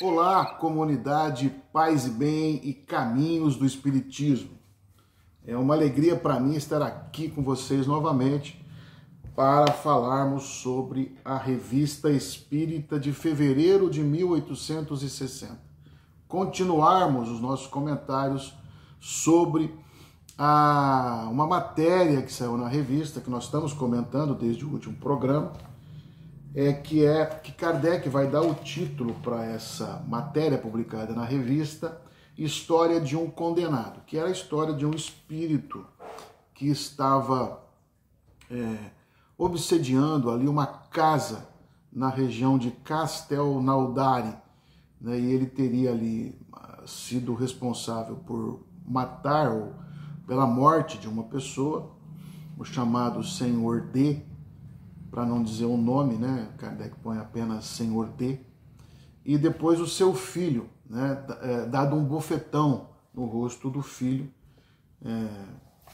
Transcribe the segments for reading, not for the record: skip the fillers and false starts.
Olá, comunidade Paz e Bem e Caminhos do Espiritismo. É uma alegria para mim estar aqui com vocês novamente para falarmos sobre a Revista Espírita de fevereiro de 1860. Continuarmos os nossos comentários sobre uma matéria que saiu na revista, que nós estamos comentando desde o último programa, que Kardec vai dar o título para essa matéria publicada na revista, História de um Condenado, que era a história de um espírito que estava obsediando ali uma casa na região de Castelnaudari, né, e ele teria ali sido responsável por matar ou pela morte de uma pessoa, o chamado Senhor D, para não dizer o nome, né? Kardec põe apenas Senhor D. E depois o seu filho, né? Dado um bofetão no rosto do filho,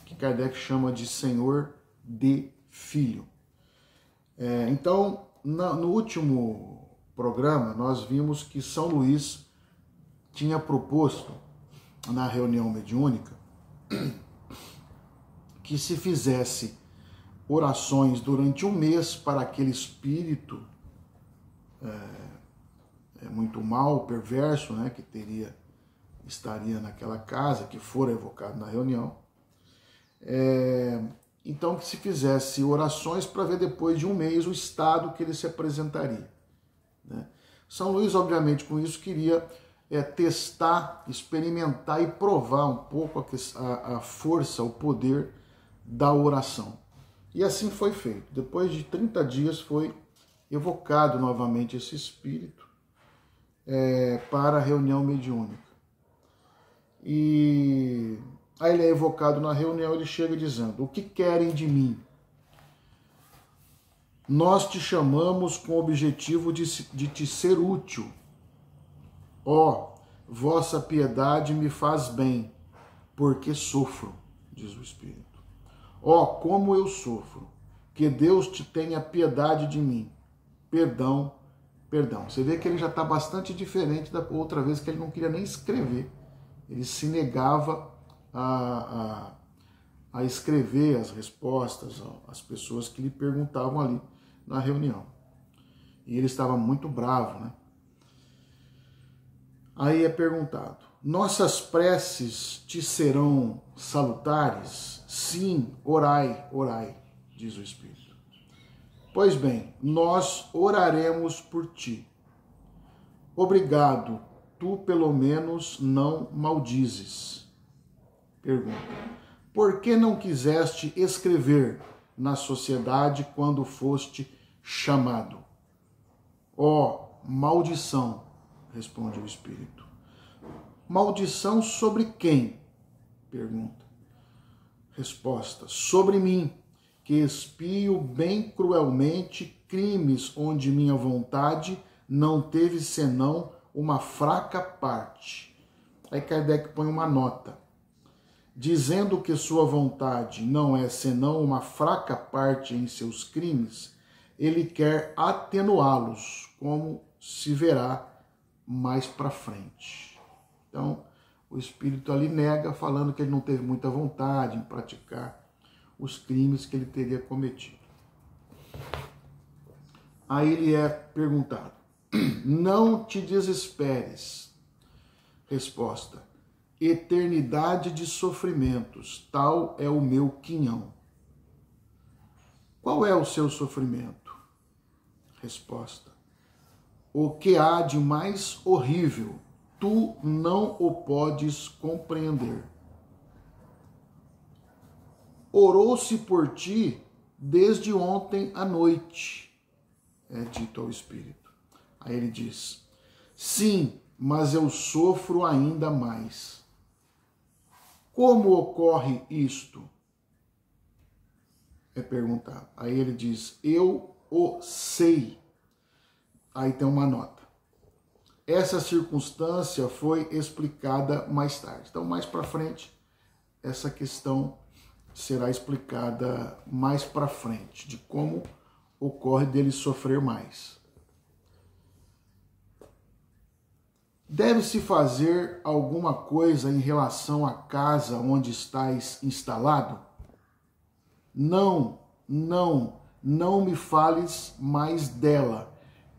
que Kardec chama de Senhor D Filho. Então, no último programa, nós vimos que São Luís tinha proposto, na reunião mediúnica, que se fizesse orações durante um mês para aquele espírito muito mal, perverso, né, que estaria naquela casa, que fora evocado na reunião. Então que se fizesse orações para ver depois de um mês o estado que ele se apresentaria, né? São Luís, obviamente, com isso queria testar, experimentar e provar um pouco a força, o poder da oração. E assim foi feito. Depois de 30 dias foi evocado novamente esse espírito para a reunião mediúnica. E aí ele é evocado na reunião, ele chega dizendo: o que querem de mim? Nós te chamamos com o objetivo de te ser útil. Ó, vossa piedade me faz bem, porque sofro, diz o espírito. Ó, como eu sofro, que Deus te tenha piedade de mim. Perdão, perdão. Você vê que ele já está bastante diferente da outra vez, que ele não queria nem escrever. Ele se negava a escrever as respostas às pessoas que lhe perguntavam ali na reunião. E ele estava muito bravo, né? Aí é perguntado: nossas preces te serão salutares? Sim, orai, orai, diz o Espírito. Pois bem, nós oraremos por ti. Obrigado, tu pelo menos não maldizes. Pergunta: por que não quiseste escrever na sociedade quando foste chamado? Ó, maldição, responde o Espírito. Maldição sobre quem? Pergunta. Resposta: sobre mim, que expio bem cruelmente crimes onde minha vontade não teve senão uma fraca parte. Aí Kardec põe uma nota, dizendo que sua vontade não é senão uma fraca parte em seus crimes, ele quer atenuá-los, como se verá mais para frente. Então, o espírito ali nega, falando que ele não teve muita vontade em praticar os crimes que ele teria cometido. Aí ele é perguntado: não te desesperes. Resposta: eternidade de sofrimentos, tal é o meu quinhão. Qual é o seu sofrimento? Resposta: o que há de mais horrível, tu não o podes compreender. Orou-se por ti desde ontem à noite, é dito ao espírito. Aí ele diz: sim, mas eu sofro ainda mais. Como ocorre isto? É perguntado. Aí ele diz: eu o sei. Aí tem uma nota. Essa circunstância foi explicada mais tarde. Então, mais para frente, essa questão será explicada mais para frente, de como ocorre dele sofrer mais. Deve-se fazer alguma coisa em relação à casa onde estás instalado? Não, não me fales mais dela.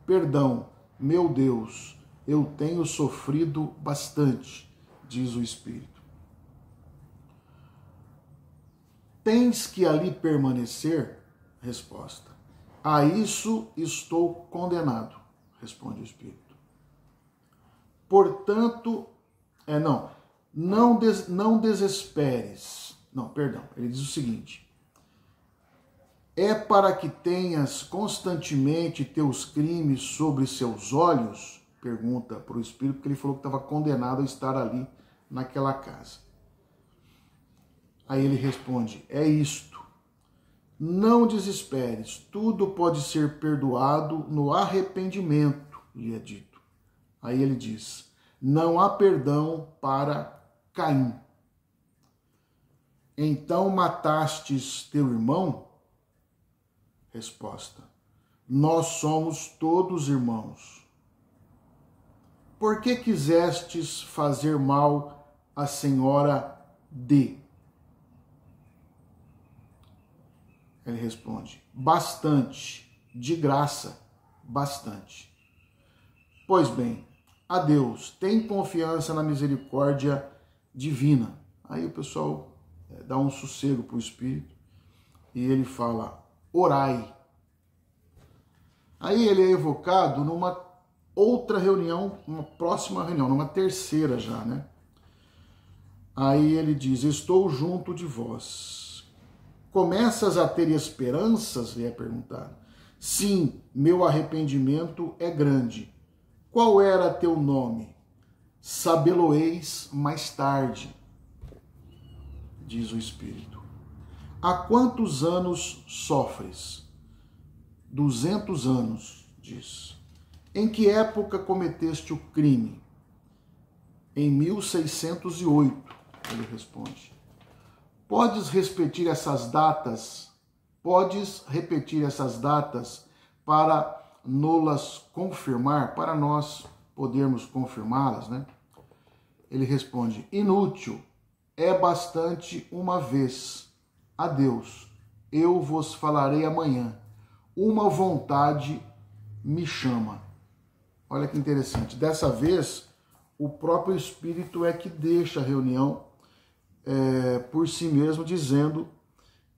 Perdão, meu Deus, eu tenho sofrido bastante, diz o Espírito. Tens que ali permanecer? Resposta. A isso estou condenado, responde o Espírito. Portanto, não desesperes. Não, perdão, ele diz o seguinte: é para que tenhas constantemente teus crimes sobre seus olhos? Pergunta para o Espírito, porque ele falou que estava condenado a estar ali naquela casa. Aí ele responde: é isto. Não desesperes, tudo pode ser perdoado no arrependimento, lhe é dito. Aí ele diz: não há perdão para Caim. Então matastes teu irmão? Resposta: nós somos todos irmãos. Por que quisestes fazer mal à senhora D? Ele responde: bastante, de graça, bastante. Pois bem, adeus, tem confiança na misericórdia divina. Aí o pessoal dá um sossego para o Espírito e ele fala: orai. Aí ele é evocado numa outra reunião, uma próxima reunião, numa terceira já, né? Aí ele diz: estou junto de vós. Começas a ter esperanças? Lhe é perguntado. Sim, meu arrependimento é grande. Qual era teu nome? Sabê-lo-eis mais tarde, diz o Espírito. Há quantos anos sofres? 200 anos, diz. Em que época cometeste o crime? Em 1608, ele responde. Podes repetir essas datas? Podes repetir essas datas para nos confirmar, para nós podermos confirmá-las, né? Ele responde: inútil, é bastante uma vez. Adeus, eu vos falarei amanhã. Uma vontade me chama. Olha que interessante. Dessa vez, o próprio Espírito é que deixa a reunião por si mesmo, dizendo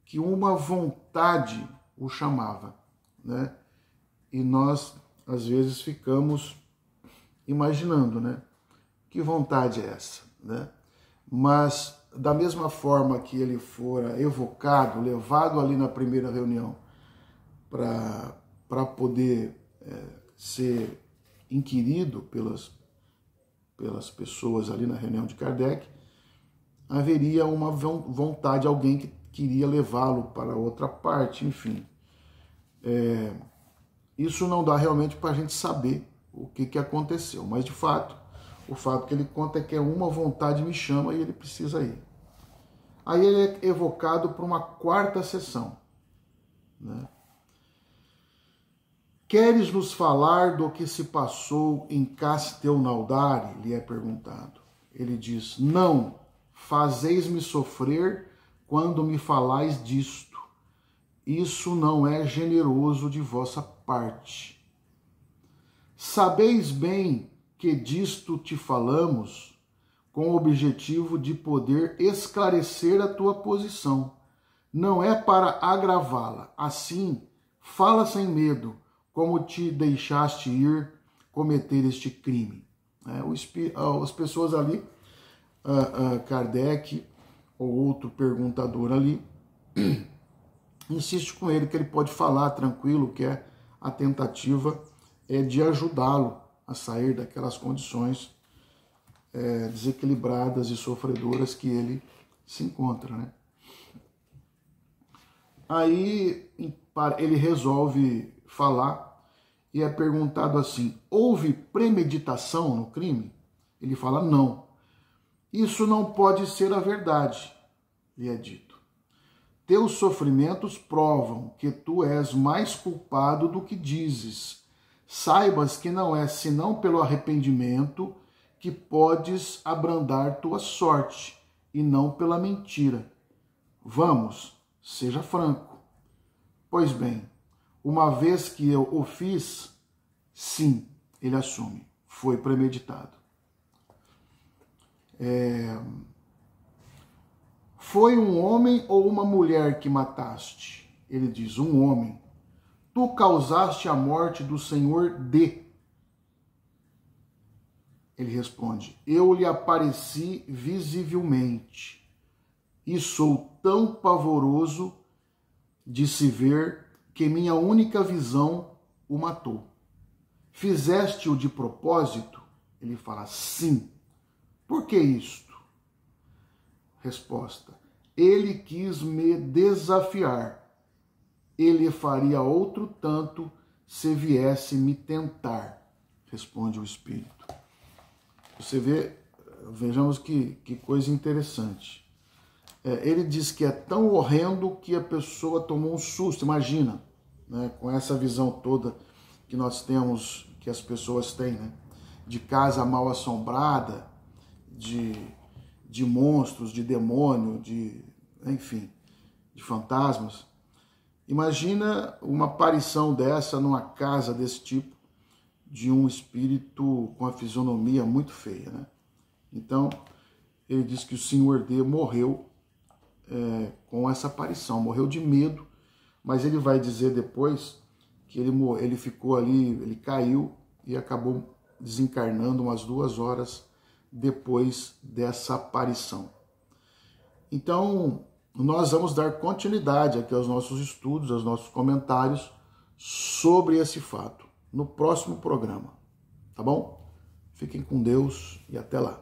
que uma vontade o chamava, né? E nós, às vezes, ficamos imaginando, né? Que vontade é essa, né? Mas, da mesma forma que ele fora evocado, levado ali na primeira reunião para poder ser inquirido pelas pessoas ali na reunião de Kardec, haveria uma vontade, alguém que queria levá-lo para outra parte, enfim. Isso não dá realmente para a gente saber o que aconteceu, mas de fato, o fato que ele conta é que uma vontade me chama e ele precisa ir. Aí ele é evocado para uma quarta sessão, né? Queres nos falar do que se passou em Castelnaudary? Lhe é perguntado. Ele diz: não, fazeis-me sofrer quando me falais disto. Isso não é generoso de vossa parte. Sabeis bem que disto te falamos com o objetivo de poder esclarecer a tua posição. Não é para agravá-la. Assim, fala sem medo, como te deixaste ir cometer este crime. As pessoas ali, Kardec ou outro perguntador ali, insiste com ele que ele pode falar tranquilo, que a tentativa é de ajudá-lo a sair daquelas condições desequilibradas e sofredoras que ele se encontra, né? Aí ele resolve falar e é perguntado assim: houve premeditação no crime? Ele fala: não. Isso não pode ser a verdade, lhe é dito. Teus sofrimentos provam que tu és mais culpado do que dizes. Saibas que não é senão pelo arrependimento que podes abrandar tua sorte, e não pela mentira. Vamos, seja franco. Pois bem, uma vez que eu o fiz, sim, ele assume, foi premeditado. Foi um homem ou uma mulher que mataste? Ele diz, um homem. Tu causaste a morte do Senhor D. Ele responde, eu lhe apareci visivelmente e sou tão pavoroso de se ver que minha única visão o matou. Fizeste-o de propósito? Ele fala, sim. Por que isto? Resposta, ele quis me desafiar. Ele faria outro tanto se viesse me tentar, responde o Espírito. Você vê, vejamos que coisa interessante. Ele diz que é tão horrendo que a pessoa tomou um susto, imagina, né, com essa visão toda que nós temos, que as pessoas têm, né, de casa mal assombrada, de monstros, de demônio, enfim, de fantasmas. Imagina uma aparição dessa numa casa desse tipo, de um espírito com a fisionomia muito feia, né? Então, ele diz que o Senhor D morreu com essa aparição, morreu de medo, mas ele vai dizer depois que ele ficou ali, ele caiu e acabou desencarnando umas 2 horas depois dessa aparição. Então, nós vamos dar continuidade aqui aos nossos estudos, aos nossos comentários sobre esse fato no próximo programa, tá bom? Fiquem com Deus e até lá.